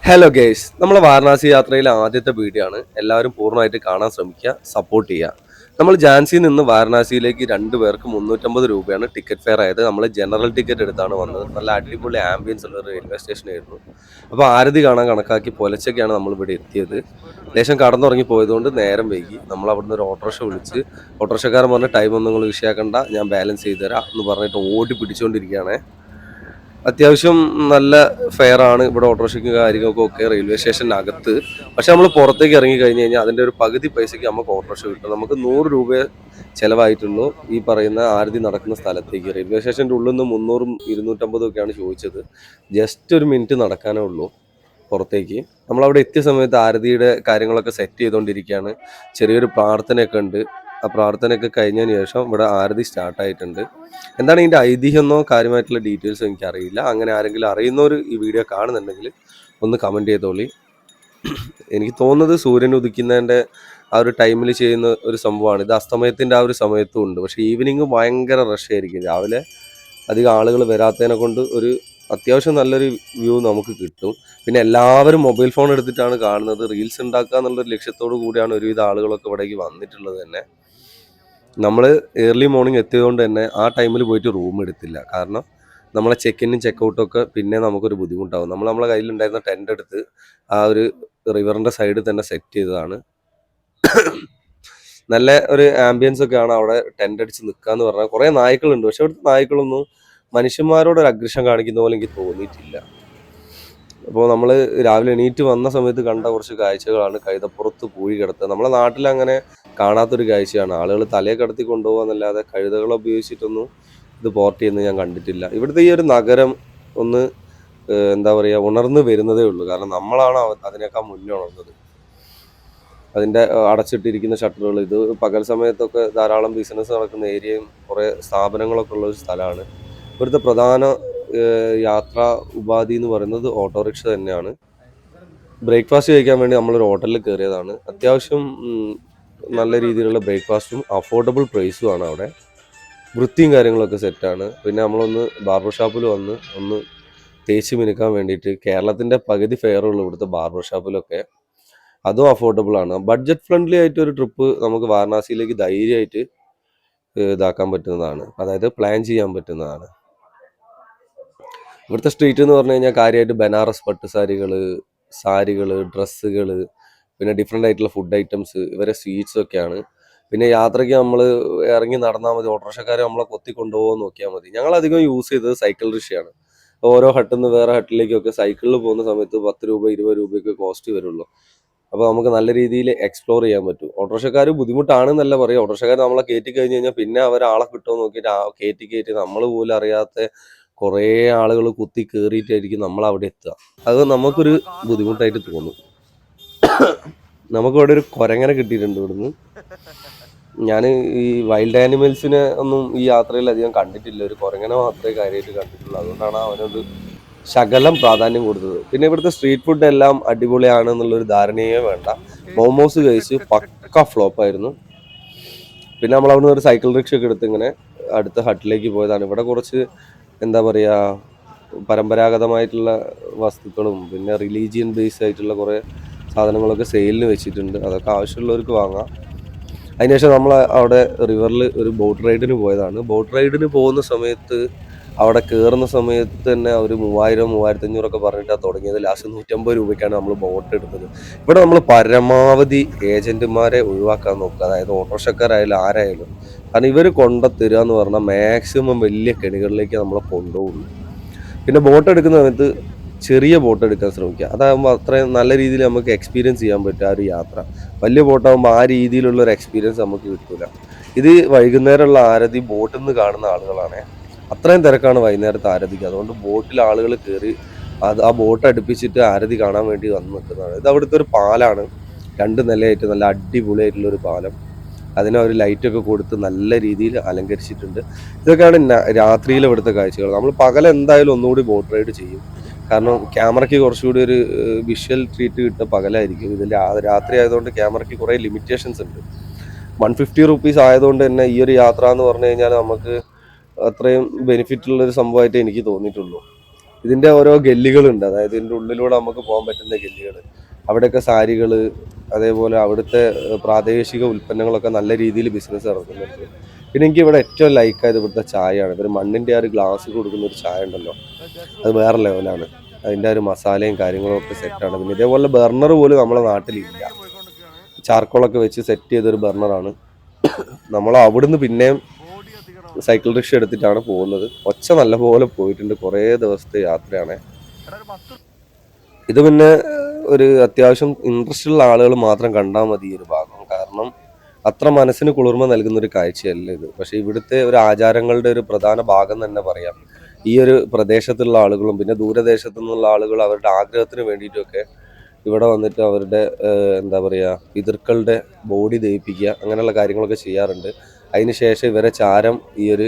Hello guys, നമ്മളെ വാരണാസി യാത്രയിലെ ആദ്യത്തെ വീഡിയോ ആണ്. എല്ലാവരും പൂർണ്ണമായിട്ട് കാണാൻ ശ്രമിക്കുക, സപ്പോർട്ട് ചെയ്യുക. നമ്മൾ ഝാൻസിയിൽ നിന്ന് വാരണാസിയിലേക്ക് 2 പേർക്ക് 350 രൂപയാണ് ടിക്കറ്റ് ഫെയർ ആയത്. നമ്മൾ ജനറൽ ടിക്കറ്റ് എടുത്താണ് വന്നത്. നല്ല അടിപൊളി ആംബിയൻസ് ഉള്ള ഒരു റെയിൽവേ സ്റ്റേഷൻ ആയിരുന്നു. അപ്പോൾ ആരതി കാണാൻ കണക്കാക്കി പുലച്ചയ്ക്കാണ് നമ്മൾ ഇവിടെ എത്തിയത്. ലേശം കടന്നുറങ്ങി പോയതുകൊണ്ട് നേരം വൈകി. നമ്മൾ അവിടുന്ന് ഒരു ഓട്ടോറിക്ഷ വിളിച്ച് ഓട്ടോറിക്ഷക്കാരൻ പറഞ്ഞ ടൈം ഒന്നും നിങ്ങൾ വിഷയാക്കണ്ട, ഞാൻ ബാലൻസ് ചെയ്ത് തരാം എന്ന് പറഞ്ഞിട്ട് ഓടി പിടിച്ചുകൊണ്ടിരിക്കുകയാണ്. അത്യാവശ്യം നല്ല ഫെയർ ആണ് ഇവിടെ ഓട്ടോറിക്ഷയ്ക്കും കാര്യങ്ങൾക്കും ഒക്കെ റെയിൽവേ സ്റ്റേഷനകത്ത്. പക്ഷെ നമ്മൾ പുറത്തേക്ക് ഇറങ്ങി കഴിഞ്ഞ് കഴിഞ്ഞാൽ അതിൻ്റെ ഒരു പകുതി പൈസയ്ക്ക് നമുക്ക് ഓട്ടോറിക്ഷ കിട്ടും. നമുക്ക് 100 രൂപ ചിലവായിട്ടുള്ളൂ ഈ പറയുന്ന ആരതി നടക്കുന്ന സ്ഥലത്തേക്ക്. റെയിൽവേ സ്റ്റേഷൻ്റെ ഉള്ളിൽ നിന്ന് 300 250 ഒക്കെയാണ് ചോദിച്ചത്. ജസ്റ്റ് ഒരു മിനിറ്റ് നടക്കാനേ ഉള്ളൂ പുറത്തേക്ക്. നമ്മളവിടെ എത്തിയ സമയത്ത് ആരതിയുടെ കാര്യങ്ങളൊക്കെ സെറ്റ് ചെയ്തുകൊണ്ടിരിക്കുകയാണ്. ചെറിയൊരു പ്രാർത്ഥനയൊക്കെ ഉണ്ട്. ആ പ്രാർത്ഥനയൊക്കെ കഴിഞ്ഞതിന് ശേഷം ഇവിടെ ആരതി സ്റ്റാർട്ടായിട്ടുണ്ട്. എന്താണ് ഇതിൻ്റെ ഐതിഹ്യമോ കാര്യമായിട്ടുള്ള ഡീറ്റെയിൽസ് എനിക്കറിയില്ല. അങ്ങനെ ആരെങ്കിലും അറിയുന്നവർ ഈ വീഡിയോ കാണുന്നുണ്ടെങ്കിൽ ഒന്ന് കമൻറ്റ് ചെയ്തോളി. എനിക്ക് തോന്നുന്നത് സൂര്യൻ ഉദിക്കുന്നതിൻ്റെ ആ ഒരു ടൈമിൽ ചെയ്യുന്ന ഒരു സംഭവമാണ്. ഇത് അസ്തമയത്തിൻ്റെ ആ ഒരു സമയത്തും ഉണ്ട്. പക്ഷേ ഈവനിങ് ഭയങ്കര റഷ് ആയിരിക്കും. രാവിലെ അധികം ആളുകൾ വരാത്തതിനെ കൊണ്ട് ഒരു അത്യാവശ്യം നല്ലൊരു വ്യൂ നമുക്ക് കിട്ടും. പിന്നെ എല്ലാവരും മൊബൈൽ ഫോൺ എടുത്തിട്ടാണ് കാണുന്നത്. റീൽസ് ഉണ്ടാക്കുക എന്നുള്ളൊരു ലക്ഷ്യത്തോടു കൂടിയാണ് ഒരുവിധ ആളുകളൊക്കെ ഇവിടേക്ക് വന്നിട്ടുള്ളത് തന്നെ. നമ്മൾ ഏർലി മോർണിംഗ് എത്തിയതുകൊണ്ട് തന്നെ ആ ടൈമിൽ പോയിട്ട് റൂം എടുത്തില്ല. കാരണം നമ്മളെ ചെക്കിനും ചെക്കൗട്ടും ഒക്കെ പിന്നെ നമുക്കൊരു ബുദ്ധിമുട്ടാവും. നമ്മളെ കയ്യിലുണ്ടായിരുന്ന ടെൻ്റ് എടുത്ത് ആ ഒരു റിവറിൻ്റെ സൈഡിൽ തന്നെ സെറ്റ് ചെയ്തതാണ്. നല്ല ഒരു ആംബിയൻസ് ഒക്കെയാണ് അവിടെ ടെൻ്റ് അടിച്ച് നിൽക്കുക എന്ന് പറഞ്ഞാൽ. കുറേ നായ്ക്കളുണ്ട്, പക്ഷെ ഇവിടുത്തെ നായ്ക്കളൊന്നും മനുഷ്യന്മാരോട് ഒരു അഗ്രഷൻ കാണിക്കുന്ന പോലെ എനിക്ക് തോന്നിയിട്ടില്ല. അപ്പോൾ നമ്മൾ രാവിലെ എണീറ്റ് വന്ന സമയത്ത് കണ്ട കുറച്ച് കാഴ്ചകളാണ് കഴുതപ്പുറത്ത് പൂഴി കിടത്തുക. നമ്മളെ നാട്ടിൽ അങ്ങനെ കാണാത്തൊരു കാഴ്ചയാണ്. ആളുകൾ തലയെ കടത്തി കൊണ്ടുപോകുക എന്നല്ലാതെ കഴുതകളെ ഉപയോഗിച്ചിട്ടൊന്നും ഇത് പോർട്ട് ചെയ്യുന്നത് ഞാൻ കണ്ടിട്ടില്ല. ഇവിടുത്തെ ഈ ഒരു നഗരം ഒന്ന് എന്താ പറയുക, ഉണർന്നു വരുന്നതേ ഉള്ളൂ. കാരണം നമ്മളാണ് അതിനേക്കാൾ മുന്നേ ഉണർന്നത്. അതിൻ്റെ അടച്ചിട്ടിരിക്കുന്ന ഷട്ടറുകൾ, ഇത് പകൽ സമയത്തൊക്കെ ധാരാളം ബിസിനസ് നടക്കുന്ന ഏരിയയും കുറേ സ്ഥാപനങ്ങളൊക്കെ ഉള്ള ഒരു സ്ഥലമാണ്. ഇവിടുത്തെ പ്രധാന യാത്രാ ഉപാധി എന്ന് പറയുന്നത് ഓട്ടോറിക്ഷ തന്നെയാണ്. ബ്രേക്ക്ഫാസ്റ്റ് കഴിക്കാൻ വേണ്ടി നമ്മളൊരു ഹോട്ടലിൽ കയറിയതാണ്. അത്യാവശ്യം നല്ല രീതിയിലുള്ള ബ്രേക്ക്ഫാസ്റ്റും അഫോർഡബിൾ പ്രൈസുമാണ് അവിടെ. വൃത്തിയും കാര്യങ്ങളൊക്കെ സെറ്റാണ്. പിന്നെ നമ്മളൊന്ന് ബാർബർ ഷോപ്പിൽ വന്ന് ഒന്ന് തേച്ച് മിനുക്കാൻ വേണ്ടിയിട്ട്. കേരളത്തിൻ്റെ പകുതി ഫെയറുള്ളൂ ഇവിടുത്തെ ബാർബർ ഷോപ്പിലൊക്കെ. അതും അഫോർഡബിൾ ആണ്. ബഡ്ജറ്റ് ഫ്രണ്ട്ലി ആയിട്ട് ഒരു ട്രിപ്പ് നമുക്ക് വാരണാസിയിലേക്ക് ധൈര്യമായിട്ട് ഇതാക്കാൻ പറ്റുന്നതാണ്. അതായത് പ്ലാൻ ചെയ്യാൻ പറ്റുന്നതാണ്. ഇവിടുത്തെ സ്ട്രീറ്റ് എന്ന് പറഞ്ഞു കഴിഞ്ഞാൽ കാര്യമായിട്ട് ബനാറസ് പട്ട് സാരികൾ, ഡ്രസ്സുകൾ, പിന്നെ ഡിഫറെൻ്റ് ആയിട്ടുള്ള ഫുഡ് ഐറ്റംസ്, ഇവരെ സ്വീറ്റ്സ് ഒക്കെയാണ്. പിന്നെ യാത്രയ്ക്ക് നമ്മൾ ഇറങ്ങി നടന്നാൽ മതി. ഓട്ടോറിക്ഷക്കാരെ നമ്മളെ കൊത്തി കൊണ്ടുപോകാൻ നോക്കിയാൽ മതി. ഞങ്ങളധികം യൂസ് ചെയ്തത് സൈക്കിൾ റിക്ഷയാണ്. ഓരോ ഹട്ടിൽ നിന്ന് വേറെ ഹട്ടിലേക്കൊക്കെ സൈക്കിളിൽ പോകുന്ന സമയത്ത് 10 രൂപ 20 രൂപയൊക്കെ കോസ്റ്റ് വരുള്ളൂ. അപ്പോൾ നമുക്ക് നല്ല രീതിയിൽ എക്സ്പ്ലോർ ചെയ്യാൻ പറ്റും. ഓട്ടോറിക്ഷക്കാർ ബുദ്ധിമുട്ടാണെന്നല്ല പറയുക. ഓട്ടോറിക്ഷക്കാർ നമ്മളെ കയറ്റി കഴിഞ്ഞ് കഴിഞ്ഞാൽ പിന്നെ അവരാളെ കിട്ടുമോ നോക്കിയിട്ട് കയറ്റി നമ്മൾ പോലും അറിയാത്ത കുറേ ആളുകൾ കുത്തി കയറിയിട്ടായിരിക്കും നമ്മളവിടെ എത്തുക. അത് നമുക്കൊരു ബുദ്ധിമുട്ടായിട്ട് തോന്നും. നമുക്കിവിടെ ഒരു കുരങ്ങനെ കിട്ടിയിട്ടുണ്ട് ഇവിടുന്ന്. ഞാൻ ഈ വൈൽഡ് ആനിമൽസിനെ ഒന്നും ഈ യാത്രയിൽ അധികം കണ്ടിട്ടില്ല. ഒരു കുരങ്ങനെ മാത്രമേ കാര്യമായിട്ട് കണ്ടിട്ടുള്ളൂ. അതുകൊണ്ടാണ് അവനൊരു ശകലം പ്രാധാന്യം കൊടുത്തത്. പിന്നെ ഇവിടുത്തെ സ്ട്രീറ്റ് ഫുഡ് എല്ലാം അടിപൊളിയാണ് എന്നുള്ളൊരു ധാരണയേ വേണ്ട. മോമോസ് കഴിച്ച് പക്ക ഫ്ലോപ്പായിരുന്നു. പിന്നെ നമ്മൾ അവിടുന്ന് ഒരു സൈക്കിൾ റിക്ഷ ഒക്കെ എടുത്ത് ഇങ്ങനെ അടുത്ത ഹട്ടിലേക്ക് പോയതാണ്. ഇവിടെ കുറച്ച് എന്താ പറയുക, പരമ്പരാഗതമായിട്ടുള്ള വസ്തുക്കളും പിന്നെ റിലീജിയൻ ബേസ്ഡ് ആയിട്ടുള്ള കുറേ സാധനങ്ങളൊക്കെ സെയിലിന് വെച്ചിട്ടുണ്ട്. അതൊക്കെ ആവശ്യമുള്ളവർക്ക് വാങ്ങാം. അതിനുശേഷം നമ്മൾ അവിടെ റിവറിൽ ഒരു ബോട്ട് റൈഡിന് പോയതാണ്. ബോട്ട് റൈഡിന് പോകുന്ന സമയത്ത് അവിടെ കയറുന്ന സമയത്ത് തന്നെ ഒരു 3000 3500 പറഞ്ഞിട്ടാണ് തുടങ്ങിയത്. ലാസ്റ്റ് 150 രൂപയ്ക്കാണ് നമ്മൾ ബോട്ട് എടുത്തത്. ഇവിടെ നമ്മൾ പരമാവധി ഏജന്റുമാരെ ഒഴിവാക്കാൻ നോക്കുക. അതായത് ഓട്ടോറിക്ഷക്കാരായാലും ആരായാലും. കാരണം ഇവർ കൊണ്ടുത്തരിക എന്ന് പറഞ്ഞാൽ മാക്സിമം വലിയ കെണികളിലേക്ക് നമ്മളെ കൊണ്ടുപോകുന്നു. പിന്നെ ബോട്ട് എടുക്കുന്ന സമയത്ത് ചെറിയ ബോട്ട് എടുക്കാൻ ശ്രമിക്കുക. അതാകുമ്പോൾ അത്രയും നല്ല രീതിയിൽ നമുക്ക് എക്സ്പീരിയൻസ് ചെയ്യാൻ പറ്റും ആ ഒരു യാത്ര. വലിയ ബോട്ടാകുമ്പോൾ ആ രീതിയിലുള്ള ഒരു എക്സ്പീരിയൻസ് നമുക്ക് കിട്ടില്ല. ഇത് വൈകുന്നേരമുള്ള ആരതി ബോട്ടിൽ നിന്ന് കാണുന്ന ആളുകളാണ്. അത്രയും തിരക്കാണ് വൈകുന്നേരത്തെ ആരതിക്ക്. അതുകൊണ്ട് ബോട്ടിൽ ആളുകൾ കയറി ആ ബോട്ട് അടുപ്പിച്ചിട്ട് ആരതി കാണാൻ വേണ്ടി വന്ന് നിൽക്കുന്നതാണ്. ഇത് അവിടുത്തെ ഒരു പാലാണ്. 2 നിലയായിട്ട് നല്ല അടിപൊളിയായിട്ടുള്ളൊരു പാലം. അതിനെ ഒരു ലൈറ്റൊക്കെ കൊടുത്ത് നല്ല രീതിയിൽ അലങ്കരിച്ചിട്ടുണ്ട്. ഇതൊക്കെയാണ് രാത്രിയിൽ ഇവിടുത്തെ കാഴ്ചകൾ. നമ്മൾ പകൽ എന്തായാലും ഒന്നുകൂടി ബോട്ട് റൈഡ് ചെയ്യും. കാരണം ക്യാമറയ്ക്ക് കുറച്ചുകൂടി ഒരു വിഷ്വൽ ട്രീറ്റ് കിട്ടുക പകലായിരിക്കും. ഇതിൽ രാത്രി ആയതുകൊണ്ട് ക്യാമറയ്ക്ക് കുറേ ലിമിറ്റേഷൻസ് ഉണ്ട്. 150 റുപ്പീസ് ആയതുകൊണ്ട് തന്നെ ഈ ഒരു യാത്ര എന്ന് പറഞ്ഞു കഴിഞ്ഞാൽ നമുക്ക് അത്രയും ബെനിഫിറ്റ് ഉള്ളൊരു സംഭവമായിട്ട് എനിക്ക് തോന്നിയിട്ടുള്ളൂ. ഇതിൻ്റെ ഓരോ ഗല്ലികളുണ്ട്, അതായത് ഇതിൻ്റെ ഉള്ളിലൂടെ നമുക്ക് പോകാൻ പറ്റുന്ന ഗല്ലികൾ. അവിടെയൊക്കെ സാരികൾ, അതേപോലെ അവിടുത്തെ പ്രാദേശിക ഉൽപ്പന്നങ്ങളൊക്കെ നല്ല രീതിയിൽ ബിസിനസ് നടക്കുന്നുണ്ട്. പിന്നെ എനിക്ക് ഇവിടെ ഏറ്റവും ലൈക്കായത് ഇവിടുത്തെ ചായയാണ്. ഇവർ മണ്ണിൻ്റെ ആ ഒരു ഗ്ലാസ് കൊടുക്കുന്ന ഒരു ചായ ഉണ്ടല്ലോ, അത് വേറെ ലെവലാണ്. അതിൻ്റെ ആ ഒരു മസാലയും കാര്യങ്ങളും ഒക്കെ സെറ്റാണ്. പിന്നെ ഇതേപോലെ ബർണർ പോലും നമ്മളെ നാട്ടിലില്ല. ചാർക്കോളൊക്കെ വെച്ച് സെറ്റ് ചെയ്തൊരു ബർണറാണ്. നമ്മൾ അവിടുന്ന് പിന്നെയും സൈക്കിൾ റിക്ഷ എടുത്തിട്ടാണ് പോകുന്നത്. ഒച്ച നല്ലപോലെ പോയിട്ടുണ്ട്, കുറേ ദിവസത്തെ യാത്രയാണ്. ഇത് പിന്നെ ഒരു അത്യാവശ്യം ഇൻട്രസ്റ്റ് ഉള്ള ആളുകൾ മാത്രം കണ്ടാൽ മതി ഈ ഒരു ഭാഗം. കാരണം അത്ര മനസ്സിന് കുളിർമ നൽകുന്ന ഒരു കാഴ്ചയല്ല ഇത്. പക്ഷെ ഇവിടുത്തെ ഒരു ആചാരങ്ങളുടെ ഒരു പ്രധാന ഭാഗം തന്നെ പറയാം. ഈ ഒരു പ്രദേശത്തുള്ള ആളുകളും പിന്നെ ദൂരദേശത്തു നിന്നുള്ള ആളുകൾ അവരുടെ ആഗ്രഹത്തിന് വേണ്ടിയിട്ടൊക്കെ ഇവിടെ വന്നിട്ട് അവരുടെ എന്താ പറയുക, പിതൃക്കളുടെ ബോഡി ദഹിപ്പിക്കുക, അങ്ങനെയുള്ള കാര്യങ്ങളൊക്കെ ചെയ്യാറുണ്ട്. അതിനുശേഷം ഇവരെ ചാരം ഈ ഒരു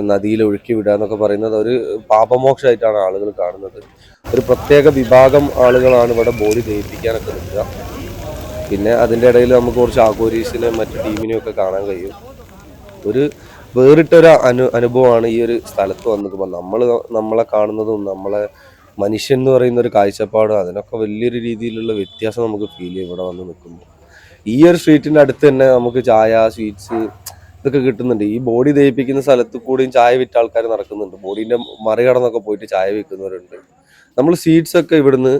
നദിയിൽ ഒഴുക്കി വിടുക എന്നൊക്കെ പറയുന്നത് ഒരു പാപമോക്ഷമായിട്ടാണ് ആളുകൾ കാണുന്നത്. ഒരു പ്രത്യേക വിഭാഗം ആളുകളാണ് ഇവിടെ ബോഡി ദഹിപ്പിക്കാനൊക്കെ നിൽക്കുക. പിന്നെ അതിൻ്റെ ഇടയിൽ നമുക്ക് കുറച്ച് ആഘോരീസിനെയും മറ്റു ടീമിനെയും ഒക്കെ കാണാൻ കഴിയും. ഒരു വേറിട്ടൊരു അനുഭവമാണ് ഈ ഒരു സ്ഥലത്ത് വന്നിട്ട്. നമ്മളെ കാണുന്നതും നമ്മളെ മനുഷ്യൻ എന്ന് പറയുന്ന ഒരു കാഴ്ചപ്പാടും അതിനൊക്കെ വലിയൊരു രീതിയിലുള്ള വ്യത്യാസം നമുക്ക് ഫീൽ ചെയ്യും ഇവിടെ വന്ന് നിൽക്കുമ്പോൾ. ഈ ഒരു സ്ട്രീറ്റിൻ്റെ അടുത്ത് തന്നെ നമുക്ക് ചായ, സ്വീറ്റ്സ് ഇതൊക്കെ കിട്ടുന്നുണ്ട്. ഈ ബോഡി ദഹിപ്പിക്കുന്ന സ്ഥലത്ത് കൂടിയും ചായ വിറ്റ ആൾക്കാർ നടക്കുന്നുണ്ട്. ബോഡീൻ്റെ മറികടന്നൊക്കെ പോയിട്ട് ചായ വിൽക്കുന്നവരുണ്ട്. നമ്മൾ സ്വീറ്റ്സ് ഒക്കെ ഇവിടുന്ന്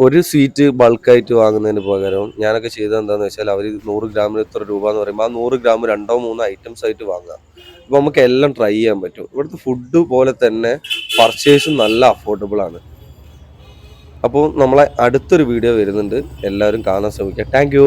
ഒരു സ്വീറ്റ് ബൾക്കായിട്ട് വാങ്ങുന്നതിന് പകരം ഞാനൊക്കെ ചെയ്തത് എന്താണെന്ന് വെച്ചാൽ, അവർ 100 ഗ്രാമിന് ഇത്ര രൂപ എന്ന് പറയുമ്പോൾ ആ 100 ഗ്രാം 2-3 ഐറ്റംസ് ആയിട്ട് വാങ്ങുക. അപ്പോൾ നമുക്ക് എല്ലാം ട്രൈ ചെയ്യാൻ പറ്റും. ഇവിടുത്തെ ഫുഡ് പോലെ തന്നെ പർച്ചേസും നല്ല അഫോർഡബിൾ ആണ്. അപ്പോൾ നമ്മളെ അടുത്തൊരു വീഡിയോ വരുന്നുണ്ട്, എല്ലാവരും കാണാൻ ശ്രമിക്കുക. Thank you.